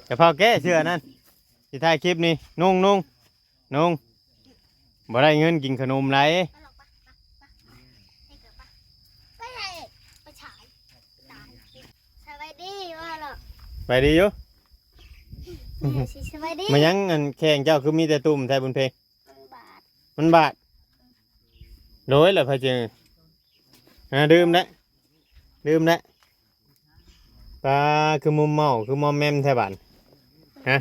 จะพาแก้เสื้อนั่นที่ถ่ายคลิปนี่นุ่งบ่ได้เงินกินขนมไรไปดีอยู่มายังเงินแข่งเจ้าคือมีแต่ตุ่มแทบุญเพลงมันบาดโดยเหรอพ่อเจอดื่มได้ปลาคือมุมเมาคือมอมแมมแทบันฮะ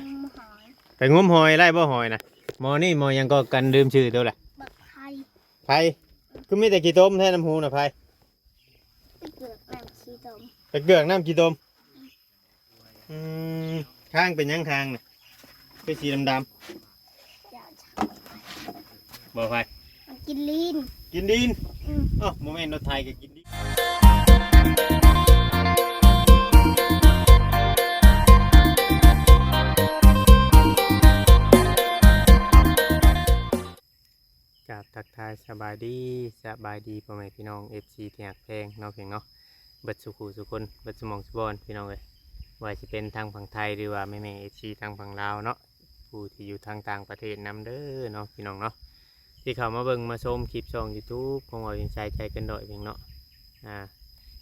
ไปงุ้มหอยไล่บ่หอยนะมอนี่มอยังก็กันดื่มชื่อตัวแหละไผ่คือมีแต่กี่ต้มแท้น้ำหูนะไผ่ไปเกลือกน้ำกี่ต้มข้างเป็นยังข้างน่ะเป็นสีดำบ่ไผ่กินดินอ๋อโมเมนต์รถไทยก็กินดินกับทักทายสบายดีพ่อแม่พี่น้อง FC ที่หักแพงเนาะเพียงเนาะเบิดสุขุสุคนเบิดสมองสุบอนพี่น้องเลยว่าจะเป็นทางฝั่งไทยหรือว่าแม่ FC ทางฝั่งลาวเนาะผู้ที่อยู่ทางต่างประเทศนำเด้อเนาะพี่น้องเนาะที่เขามาเบิ่งมาชมคลิปช่อง YouTube ของเราใจกันดอยเพียงเนาะ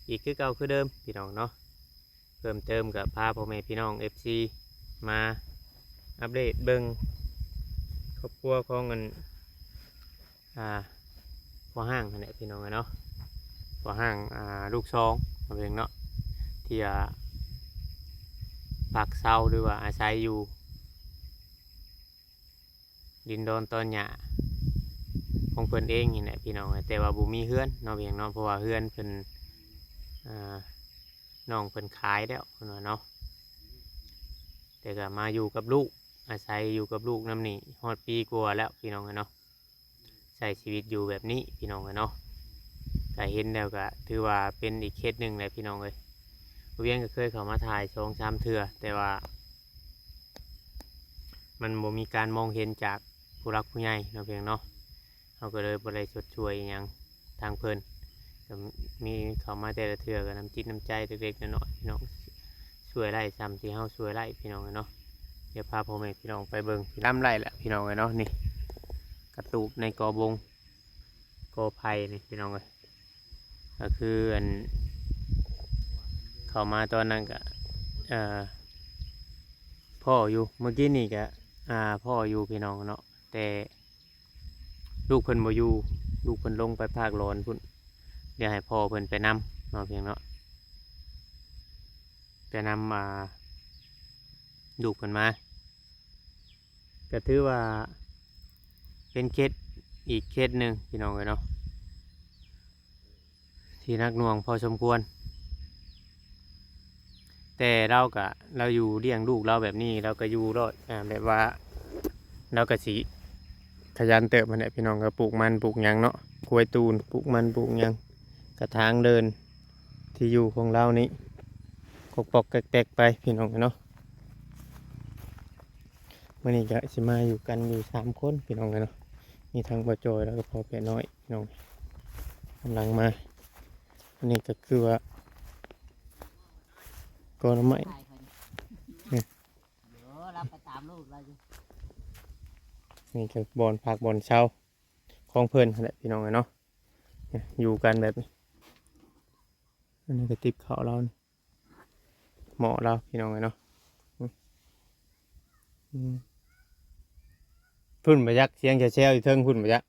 อีกคือเก่าคือเดิมพี่น้องเนาะเพิ่มเติมกับพาพ่อแม่พี่น้อง FC มาอัปเดตเบิ่งครอบครัวของเงินพ่อห้างนั่นแหละพี่น้องเนาะพ่อห้างลูกซองเพียงเนาะที่ปากเศร้าหรือว่าอาศัยอยู่ดินดอนตอนหยาของเพิ่นเองนี่แหละพี่น้องแต่ว่าบุมีเฮือนเนาะเพียงเนาะเพราะว่าเฮือนเพิ่นน้องเพิ่นขายแล้วเนาะแต่ก็มาอยู่กับลูกอาศัยอยู่กับลูกน้ำนี่ฮอดปีกว่าแล้วพี่น้องเนาะใช้ชีวิตอยู่แบบนี้พี่น้องเนาะแต่เห็นแล้วก็ถือว่าเป็นอีกเคสหนึ่งเลยพี่น้องเลยเวียงก็เคยเข้ามาถ่าย2-3 เทื่อแต่ว่ามันบ่มีการมองเห็นจากผู้รักผู้ใหญ่เนาะเพียงเนาะเราก็เลยบ่ได้ชดช่วยอย่างทางเพิ่นมีเข้ามาแต่ละเทื่อก็น้ำจิตน้ำใจเล็กๆน้อยๆพี่น้องช่วยไล่ซ้ำที่เฮาช่วยไล่พี่น้องเนาะเดี๋ยวพาพ่อแม่พี่น้องไปเบิ่งพี่ล้ำไล่แหละพี่น้องเนาะนี่กระตูบในกอบงกอไผ่นี่พี่น้องเลยก็คือเข้ามาตอนนั้นก็พ่ออยู่เมื่อกี้นี่ก็พ่ออยู่พี่น้องเนาะแต่ลูกเพิ่นบ่อยู่ลูกเพิ่นลงไปภาคร้อนพุ่นเดี๋ยวให้พ่อเพิ่นไปนำเนาะเพียงเนาะไปนำลูกเพิ่นมาก็ถือว่าเป็นเคสอีกเคสหนึ่งพี่น้องเลยเนาะที่นักหน่วงพอสมควรแต่เราอยู่เลี้ยงลูกเราแบบนี้เราก็อยู่รอดแบบว่าเราก็สิขยันเติบมันเนี่ยพี่น้องก็ปลูกมันปลูกหยังเนาะกล้วยตูนปลูกมันปลูกหยังกระถางเดินที่อยู่ของเรานี้ปอกแตกไปพี่น้องเนาะวันนี้ก็สิมาอยู่กันอยู่3 คนพี่น้องเนาะมีทั้งบ่จอยแล้วก็พอแก่น้อยพี่น้องกำลังมาอันนี้ก็คือว่าก็น้ำไม้นี่ก็บอลผักบอลเช่าของเพื่อนแหละพี่น้องเนาะอยู่กันแบบนี้อันนี้ก็ติบเขาเราเหมาะเราพี่น้องเนาะพุ่นมายักเสียงแช่อยู่เทิงพุ่นมายัก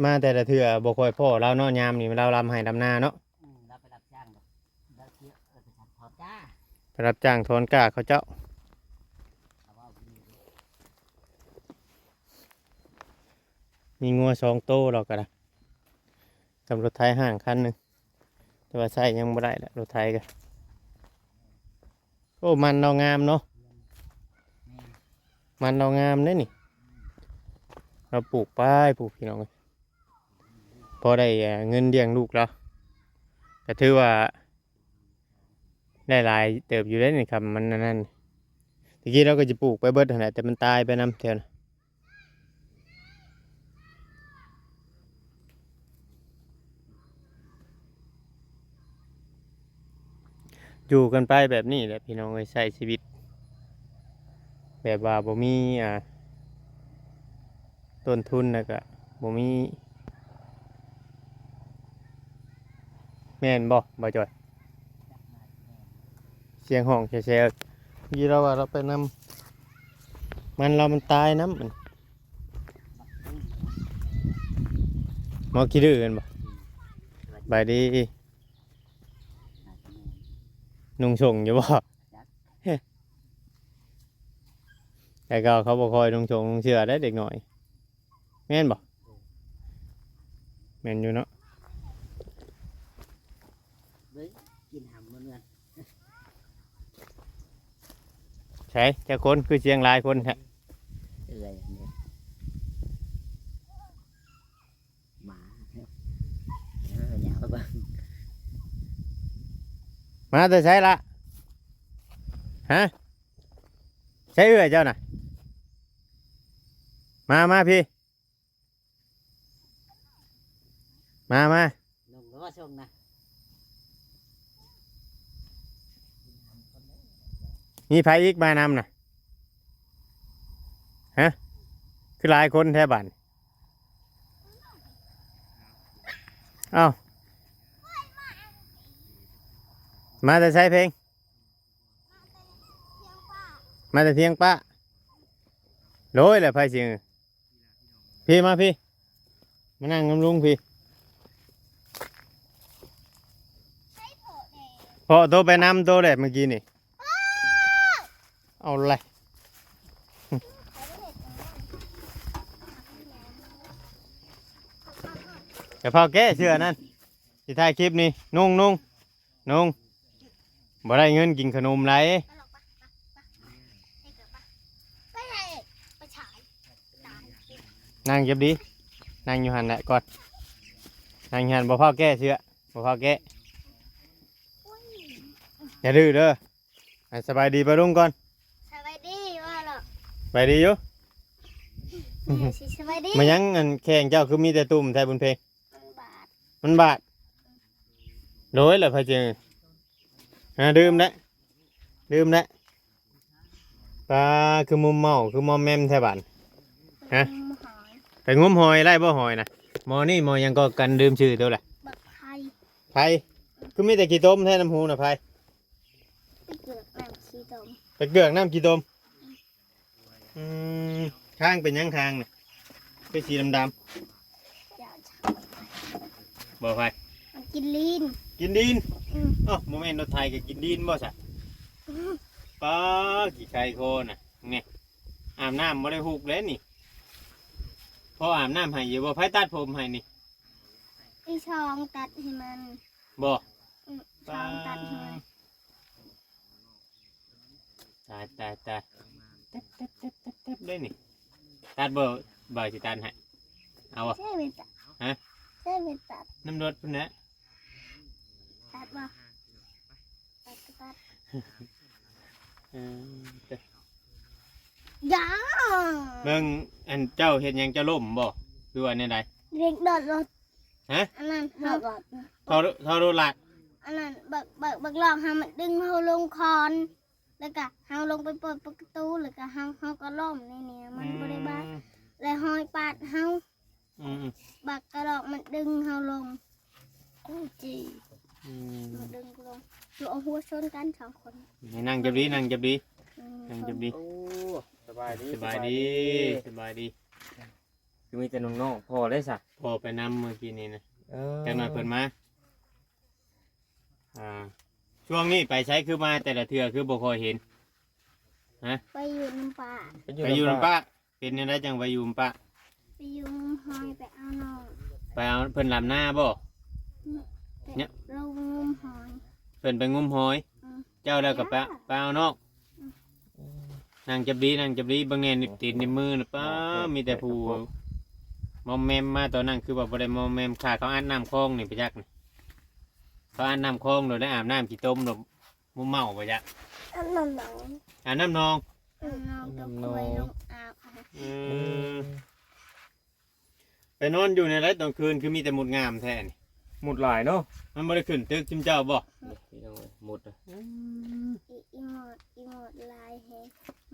มาแต่ละเถื่อบ่ค่อยพ่อเราเนาะยามนี่เราลำให้ดำนาเนาะเราไปรับจ้างไปรับจ้างถอนกล้าเขาเจ้ามีงัว2 โต้เราก็ได้กับรถไถห่างคันหนึ่งแต่ว่าใช้ยังไม่ได้ละรถไถก็โอ้มันเรางามเนาะมันเรางามเนี่ยนี่เราปลูกป้ายปลูกพี่น้องพอได้เงินเลี้ยงลูกแล้วแต่ถือว่า ได้หลายเติบอยู่ได้นี่ครับมันนั่นตะกี้เราก็จะปลูกไปเบิดนั่นแหละแต่มันตายไปน้ำแถวน่ะอยู่กันไปแบบนี้แหละพี่น้องเอ้ยใช้ชีวิตแบบว่าบ่มีต้นทุนแล้วก็บ่มีแม่นบ่จอยเสียงห้องแซ่ๆยี่เราว่าเราไปนำมันเรามันตายน้ำมันหมอขี้ดื้อกันบ่บายดีนุ่งส่งอยู่บ่แต่ก็เขาบ่คอยนุ่งส่งนุ่งเสื้อได้เด็กหน่อยแม่นบ่แม่นอยู่เนาะ đấyกินหำมันเงิน ใช่เจ้าคนคือเชียงรายคนฮะ อะไรเนี่ยหมาอย่าไปบ้าง มาแต่ใช่ละฮะใช่เอื้อเจ้าน่ะมาพี่มา ลงก็ส่งนะ มีไผอีกมานำน่ะฮะคือหลายคนแท้บ้านเอ้ามาแต่ใช้เพลงมาแต่เทียงป้าโดยแหละไผสิพี่มาพี่มานั่งกับลุงพี่พอโตไปนำโตแหละเมื่อกี้นี่เอาเลยแต่พอแก้เชื่อนั่นที่ถ่ายคลิปนี่นุ่งบ่ได้เงินกินขนมไร ไปไหนไปฉายตาย นั่งเก็บดีนั่งอยู่หันแหละก่อนนั่งอยู่หันบ่พอแก้เชื่อบ่พอแก้อย่าดื้อเด้อให้สบายดีไปลุงก่อน สบายดีว่าหรอ ไปดีอยู่ สบายดี มายังอันแข่งเจ้าคือมีแต่ตุ่มแทบุญเพลง บาท มันบาดโดยเหรอพะเจอดื่มได้ปลาคือมุมเมาคือมอมแมมแทบัน ฮะ หอย ไปงุ้มหอยไล่บ่หอยนะหมอนี่หมอยังก็กันดื่มชื่อตัวแหละ บักไทย ไผคือมีแต่ขี้ต้มแท้น้ำหูนะไผ ไปเกิดน้ำขี้ดม ไปเกลือกน้ำขี้ต้มข้างเป็นยังทางน่ะเป็นสีดำ อย่าช้า ๆบ่ไผ มันกินลีน กินดิน อืม อ๋อโมเมนต์รถไทยก็กินดินบ่สะป้ากี่ไข่โคน่ะนี่อาบน้ำบ่ได้หุกเลยนี่พออาบน้ำให้อยู่บ่ไผตัดผมให้นี่ ไอช่องตัดให้มัน บ่ ช่องตัดให้มัน ตายเต็บเลยนี่ตัดบ่สิตัดให้เอาวะ ใช่เป็นตัด ฮะ ใช่เป็นตัด น้ำรถพุ่นนะ ตัดว่าตัดก็ตัด เออ อย่า เบิ่งอันเจ้าเฮ็ดหยังเจ้าล่มบ่คือว่าแนวใด เด็กโดดรถ ฮะ อันนั้นเขา ทอโรลัด อันนั้นบักหลอกให้มันดึงเขาลงคอนแล้วก็เฮาลงไปเปิดประตูแล้วก็เฮาก็ล้มในนี้มันบ่ได้บาดแล้วห้อยปาดเฮา อืม บักกระดอกมันดึงเฮาลงจี อืม มันดึงลงอยู่เอาหัวชนกันสองคน ให้นั่งจับดีนั่งจับดี อืม นั่งจับดี โอ้สบายดี สบายดีสบายดี คือมีแต่น้องๆพอได้สัก พอไปนำเมื่อกี้นี้นะ เออ จังหน่อยเพิ่นมาช่วงนี้ไปใช้คือมาแต่ละเทื่อคือบ่ค่อยเห็น ไปอยู่น้ำป่า ไปอยู่น้ำป้าเป็นยังไงจังไปอยู่น้ำป้า ไปอยู่น้ำหอยไปเอาน้อง ไปเอาเพิ่นลำหน้าบ่ ไป เนี่ย ลงงมหอย เพิ่นไปงุ้มหอย อืม เจ้าแล้วก็ไปเอานอกนั่งจับดีบางแน่นิดติดในมือนะป้ามีแต่ผู้มอมแมมมาตอนนั้นคือว่าบ่ได้มอมแมมขาเขาอาบน้ำคลองนี่ไปจักนี่เขาอาบน้ำคลองโดยได้อาบน้ำขี้ต้มโดย มุมเมาบ่จ๊ะ อันนั้นน้อง อ่าน้ำนอง น้องก็คุยลงอาบ อืมไปนอนอยู่ในไรตอนคืนคือมีแต่หมดงามแท้นี่ หมดหลายเนาะ มันบ่ได้ขึ้นตึกจิมเจ้าบ่ พี่น้องเอ้ยหมดเลย อีหมดลายแฮง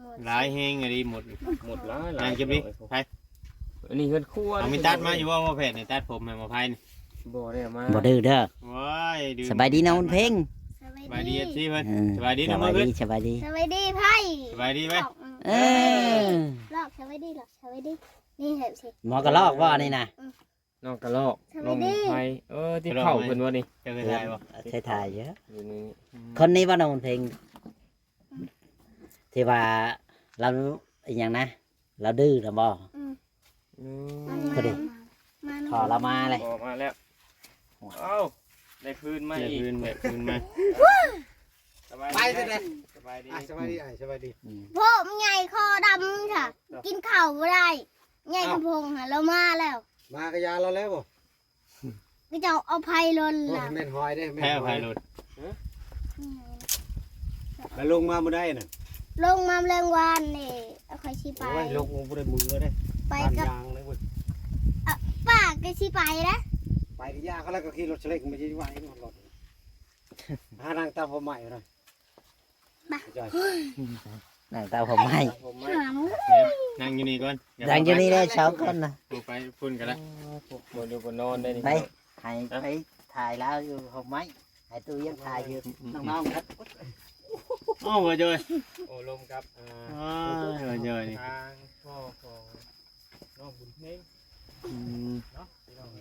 หมด หลายแฮงอะดิหมด หมดหลายหลา นาย งเก็บดิไป อันนี้เงินคั่ว เอามีตัดมาอยู่ว่าแผ่นในตัดผมให้มาไพ่นี่ บ่ได้เอามา บ่ดื้อเด้อ ว้ายดื้อ สบายดีน้องเพ่ง สบายดีสิเพิ่น เออ สบายดี ส นะ บา มื้ ย อ ดี ขึ้น สบายดี สวัสดีไพ่ สบายดีไหม เออ หลอกสวัสดีหลอกสวัสดีนี่เห็นสิ หมอกระลอกว่านี่นะ น้องกระลอก สวั น้อ ส ง ดี ไผที่เผาเพิ่นว่านี่ เจะเคยได้บ่ ใช้ถ่ายเยอะ อยู่นี่ คนนี้ว่าน้องเพ่งที่ว่าเราอีหยังนะ เราดื้อหรือบ่ อืม พอดี พอเรามาเลย ออกมาแล้วเอ้าได้พื้นมา ได้ อีก คืนแบบคืนมา สบาย ไป ดี เถอะ สบายดี สบายดีสบายดี พวกใหญ่คอดำค่ะ กินข้าวไม่ได้ใหญ่กระพงค่ะเรามาแล้ว มากระยาเราแล้วบ่ ก็จะเอาไผ่ลน โอ้ ล่ะ แม่นหอยได้แม่น แพ้ ห ภั อย ย รถ แล้วลงมาบ่ได้น่ะ ลงมาแรงวันนี่เอาใครชี้ไป โอ้ยลงบ่ได้มือได้ ไป บ้าน กับ ยางเลยเว้ย ป้าก็ชี้ไปนะ ไปกับยาเขาแล้วก็ขี่รถเฉล็กไม่ใช่ไหวรถหานางตามผมใหม่เลยจ้อย นั่งตาผมให้ ผมไม่ ถาม นั่งอยู่นี่ก่อน ดังอยู่นี่ได้เช้าก่อนนะ ไปพุ่นกันละ บ่อยู่บ่นอนได้นี่ ไปให้ไปถ่ายแล้วอยู่ผมไหมให้ตู้ยังถ่ายอยู่น้องๆครับ โอ้บ่เจย โอ้ลมครับ อ๋อบ่เจยนี่ ทางพ่อของน้องบุญเพ่ง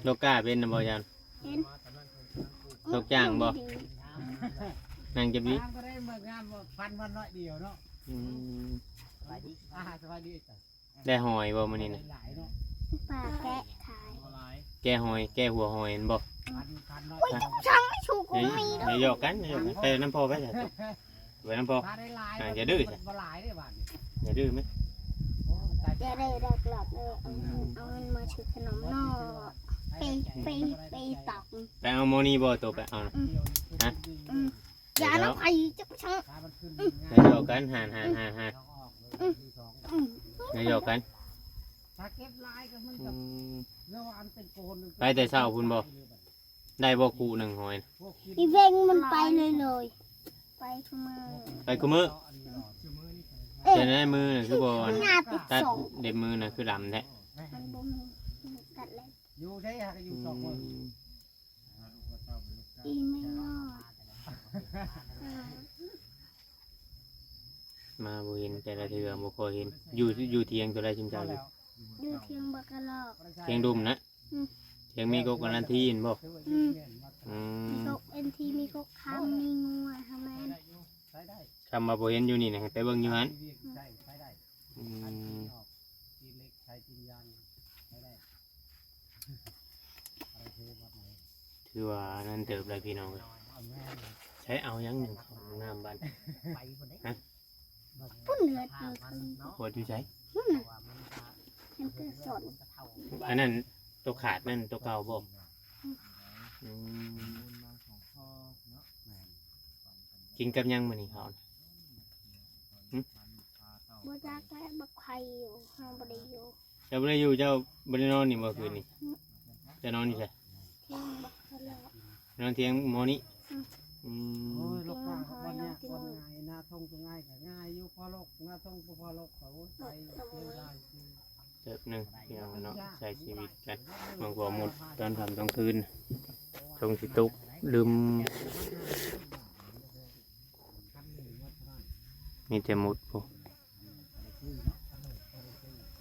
โลกาเป็นนะบ่ยัน เห็น ตกจ้างบ่ นั่งจับดิ ก็ได้มางานฟันวันน้อยเดียวเนาะ อืม สบายดีสบายดี ได้หอยบ่มื้อนี้น่ะ หลายเนาะ ป้าแกะขาย หลาย แก้หอยแก้หัวหอยเห็นบ่ พันน้อย ช่างไม่ชูกู เดี๋ยว มี เดี๋ยวหยอกกันเดี๋ยวหยอกกันไปน้ำพอไปจ้ะไปน้ำพอ พาได้หลาย อย่าดื้อ บ่หลายได้บ้าน อย่าดื้อไหม จะได้ได้กลับเลยเอาเงินมาซื้อขนมนอกไปตอก ไปเอาโมนี่บ่ตัวไปเอานะ อย่าน้ำไอ้จะช่าง อย่าหยอกกันห่านอย่าหยอกกัน ถ้าเก็บลายก็มัน อื กับ ม เรื่องอันเป็นโกน ไปแต่เช้าคุณบ่ได้บ่คู่หนึ่งหอยน่ะ อีเวงมันไปเลยไปทุกมือ ไปกูมือ เอ๊ะ เจอในมือน่ะคือบ่อน งาติด ตัด ส่ง เด็บมือน่ะคือดำแท้ มันบ่มีตัดเลย อยู่ใช่ฮะก็อยู่สองคน อีไม่รอด มาบ่เห็นแต่ละเทื่อบ่เคยเห็นอยู่เทียงตัวใดชิมเจ้าอยู่ ดูเทียงบักกะลอก เทียงดุมนะเทียงมีกกกันนันทีเห็นบ่ อืม อื มี ม กกเอ็นทีมีกกคำมีงูอะทำไม คำมาบ่เห็นอยู่นี่นะให้ไปเบิ่งอยู่หั่นอืมถือว่านั่นเติบเลยพี่น้องเอ้ยใช้เอายังหนึ่งของน้ำบัน พุ่นเหนือเติม ปวดอยู่ใช้ พุ่นน่ะมันเกิดสน อันนั้นตัวขาดนั่นตัวเก่าบ่อืมกินกับยังมื้อนี้เขาน่ะ บัวจักและบักไข่อยู่ห้องบไดอยู่ เจ้าบ่ได้อยู่เจ้าบ่ได้นอนนี่เมื่อคืนนี่จะนอนนี่ใช่ เทียงบักกะลอก นอนเที่ยงหมอนี้อืม โอ้ยลูกค้าวันนี้คนง่ายหน้าทงก็ง่ายก็ง่ายอยู่พอโลกหน้าทงก็พอโลกเขาไปเที่ยวได้ เติบหนึงพี่น้องเนาะใช้ชีวิตกันบางกว่าหมดตอนทำตอนคืนตรงสิตุกลืมมีแต่หมดพวก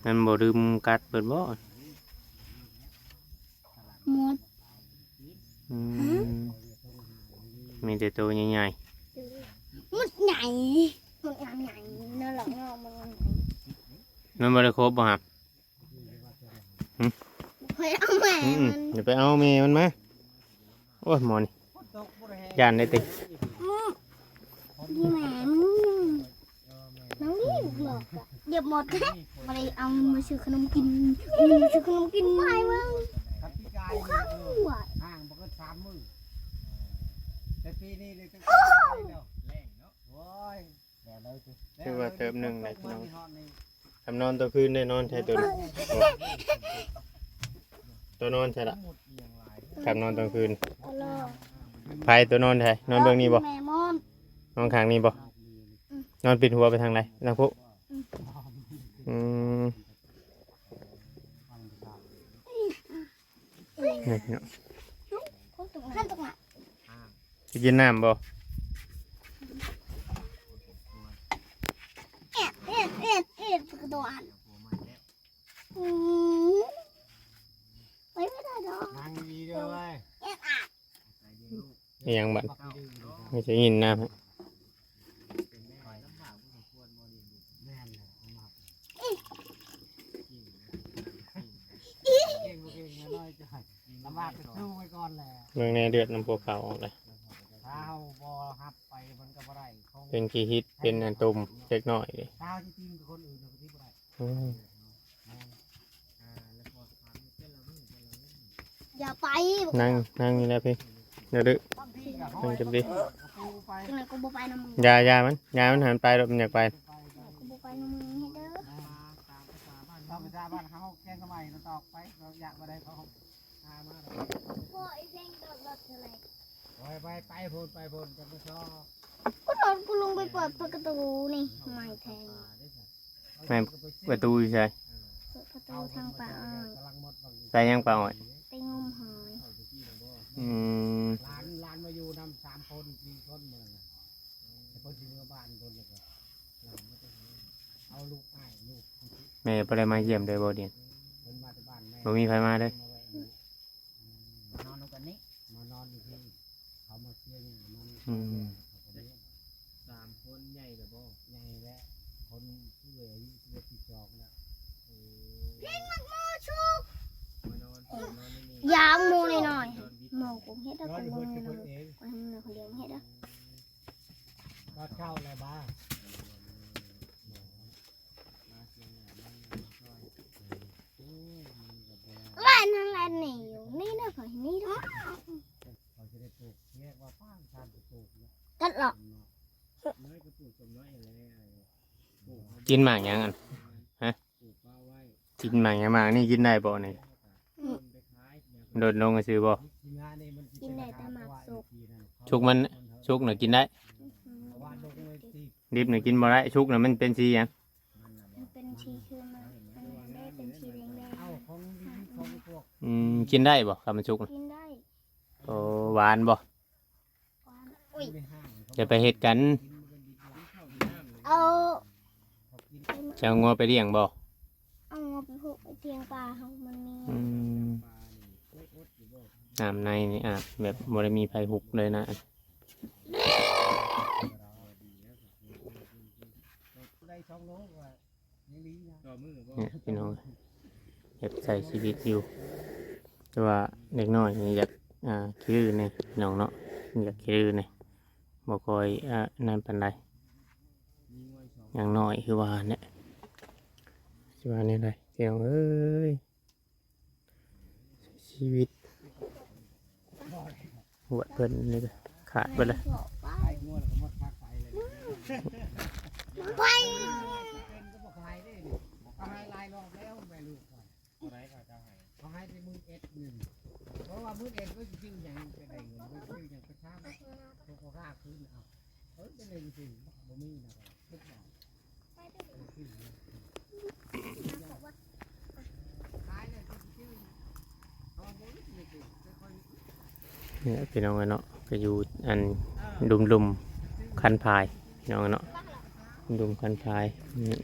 นั่นบ่ลืมกัดเปิดบ่ หมด อืมมีแต่ตัวใหญ่ หมดใหญ่หมดใหญ่นั่นหรอกเงามัน ๆมันบ่ได้ครบบ่ครับ ไปเอาแม่ อืม มัน เดี๋ยวไปเอาแม่มันมาโอ้ยหมอนี่ย่านได้ติ นี่แม่มันน้องนี่หลอกอะเดี๋ยวหมดแค่มาเลยเอามาซื้อขนมกินมาซื้อขนมกินไม่มึง ครับพี่กาย ข้าวหวาน ห่างบอกว่า3 มื้อแต่ปีนี้เลยตั้งแล้ว คือว่าเติมหนึ่งได้พี่น้องทำนอนตัวคืนได้นอนใช่ตัวนี้ตัวนอนใช่ละขับนอนตอนคืน ตลอด ไผตัวนอนใช่นอนเบื้องนี้บ่ แม่มอน นอนข้างนี้บ่นอนปิดหัวไปทางไหนทางพุอืมนี่พี่น้อง คนตกขั้นตกหนัก สิกินน้ำบ่ เอ็ดกระโดดอันไม่ได้ดอก นั่งดีเด้อเว้ย อิหยังบัดไม่ใช่ยินน้ำฮะ แม่นเลยเก่งบ่เก่งน้อยๆจ่อยลำบากก็สู้ไว้ก่อนแหละ เมืองในเดือดน้ำพวกเขาออกเลย ถ้าเฮาบ่ฮับไปมันก็บ่ได้คง เป็นขี้ฮิตเป็นอันตุ่มเล็กน้อยเลย ถ้าที่ทีมกับคนอื่นก็ที่บ่ได้ อืม อย่าไป นั่งนี่แหละพี่เดี๋ยวดึก บางทีก็ มันจะดี ปูไป จังไหนกูบ่ไปน้ำมึง ยามันหันไปแล้วมันอยากไป กูบ่ไปน้ำมึงให้เด้อ ตามภาษาบ้านเราภาษาบ้านเขาแกงสมัยเราตอกไปเราอยากมาได้เขาพามา พ่อไอ้เพลงโดดอะไร ไปพูนจะไม่ชอบ กูโดดกูลงไปเปิดประตูนี่ไม่แทง แม่ประตูอยู่ใช่ เปิดประตูทางป่าอ้อย กำลังหมดบาง ไปยังเปล่าอ่ะ ไปงมหอย อืม ร้านมาอยู่นำ3 คน4 คนมาแต่คนที่เมื่อบ้านคนเลยก็เอาลูกอ้ายลูก แม่ไปได้มาเยี่ยมเลยบ่เดียน คนมาที่บ้านแม่ บ่มีใครมาเลย นอนกันนี้ มานอนอยู่ที่เขามาเชี่ยงมัน อืม 3 คนใหญ่แบบบ่ ใหญ่และคนที่เหลืออายุ11 12แล้ว มานอนนี่ ยามมูหน่อยหมอกูเฮ็ดแล้วกูบ่มีเลยกูให้มึงคนเดียวเฮ็ดแล้ว ก็เข้าอะไรบ้า แล่นนั่นแล่นนี่อยู่นี่นะข่อยนี่นะ เขาจะได้ปลูกเรียกว่าป้างชานปลูกนะ กัดหรอก น้อยก็ปลูกต้นน้อยอะไรปลูก กินหมากยังอ่ะ ปลูกป้าไว้ กินหมากยังหมากนี่กินได้บ่นี่ คนไปขายเนี่ย โดดลงก็ซื้อบ่ ทีมงานนี่มัน กินได้แต่หมากสุก ชุกมันชุกน่ะกินได้ ว่าลงเลยตี ดิบน่ะกินบ่ได้ชุกน่ะมันเป็นสีหยัง มันเป็นชีคือมันได้เป็นชีแดง เอาของดีของพวก กินได้บ่ครับมันชุกน่ะ ๆกินได้ โอ้หวานบ่ หวานอุ้ย ในห้างเขา จะไปเฮ็ดกัน เอา จะเอางัวไปเลี้ยงบ่ เอางบไปผูกไอเตียงปลาเขามันมี อืมน้ำในนี่อาบแบบบ่ได้มีไผหุบเลยนะ ได้2 โลว่ายังดีนะ ต่อมือบ่ เนี่ยพี่น้องเฮ็ดใช้ชีวิตอยู่แต่ว่าเด็กน้อยนี่อยากขี้ดื้อนี่พี่น้องเนาะอยากขี้ดื้อนี่บ่ค่อยนั่นปานใดอย่างน้อยคือว่าเนี่ยสิว่านี่ได้พี่น้องเอ้ยชีวิตหัวเพิ่นนี่ก็ขาดไปเลย ไปงัวแล้วก็หมดค่าไฟเลย ไป เป็นก็บอกใครได้ดิเขาให้ลายรอบแล้วแม่ลูกก่อน อะไรก็จะให้ เขาให้ไป11,000เพราะว่า11,000ก็ชื่ออย่างไปได้เงินก็ชื่ออย่างประชาชนเขาค่าคืนเอาเป็นเลยจริงบ่มีนะทุกอย่างขายเลยชื่อเขาบ่รู้ไม่ถูกค่อย เนี่ยพี่น้องเนาะก็อยู่อันดุมคันพายพี่น้องเนาะดุมคันพายนี่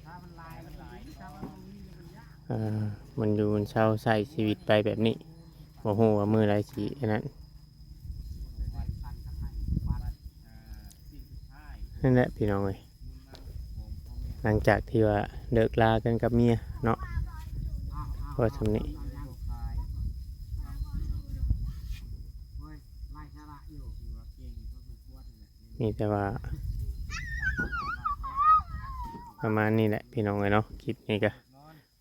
ถ้ามันลายมันหลายถ้ามันมีมันยาก มันอยู่มันเช่าใส่ชีวิตไปแบบนี้บ่ฮู้ว่ามือไรสิอันนั้น วันพันกันให้วัน สิ่งสุดท้าย นั่นแหละพี่น้องเอ้ยหลังจากที่ว่าเลิกลากันกับเมียเนาะพอสำนี้ ลายชาระอยู่ คือว่าเก่งก็คือพวดนั่นแหละ มีแต่ว่าประมาณนี้แหละพี่น้องเอ้ยเนาะคลิปนี้ก็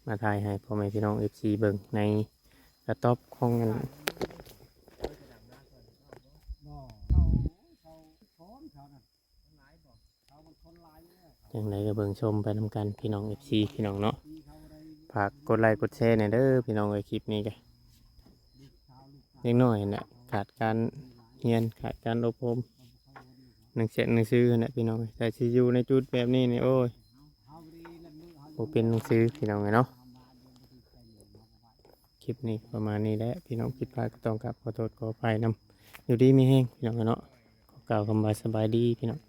มาถ่ายให้พ่อแม่พี่น้อง FC เบิ่งในกระต๊อบของอัน บ่เขาพร้อมเขาน่ะ อย่างไรก็เบิ่งชมไปนำกันพี่น้อง FC พี่น้องเนาะฝากกดไลค์กดแชร์หน่อยเด้อพี่น้องไอ้คลิปนี้กันเล็กน้อยน่ะขาดการเรียนขาดการอบรมหนังสือน่ะพี่น้องแต่สิอยู่ในจุดแบบนี้นี่โอ้ยบ่เป็นหนังสือพี่น้องเนาะคลิปนี้ประมาณนี้แหละพี่น้องผิดพลาดก็ต้องกราบขอโทษขออภัยนำอยู่ดีมีแห้งพี่น้องเนาะขอกล่าวคำว่าสบายดีพี่น้อง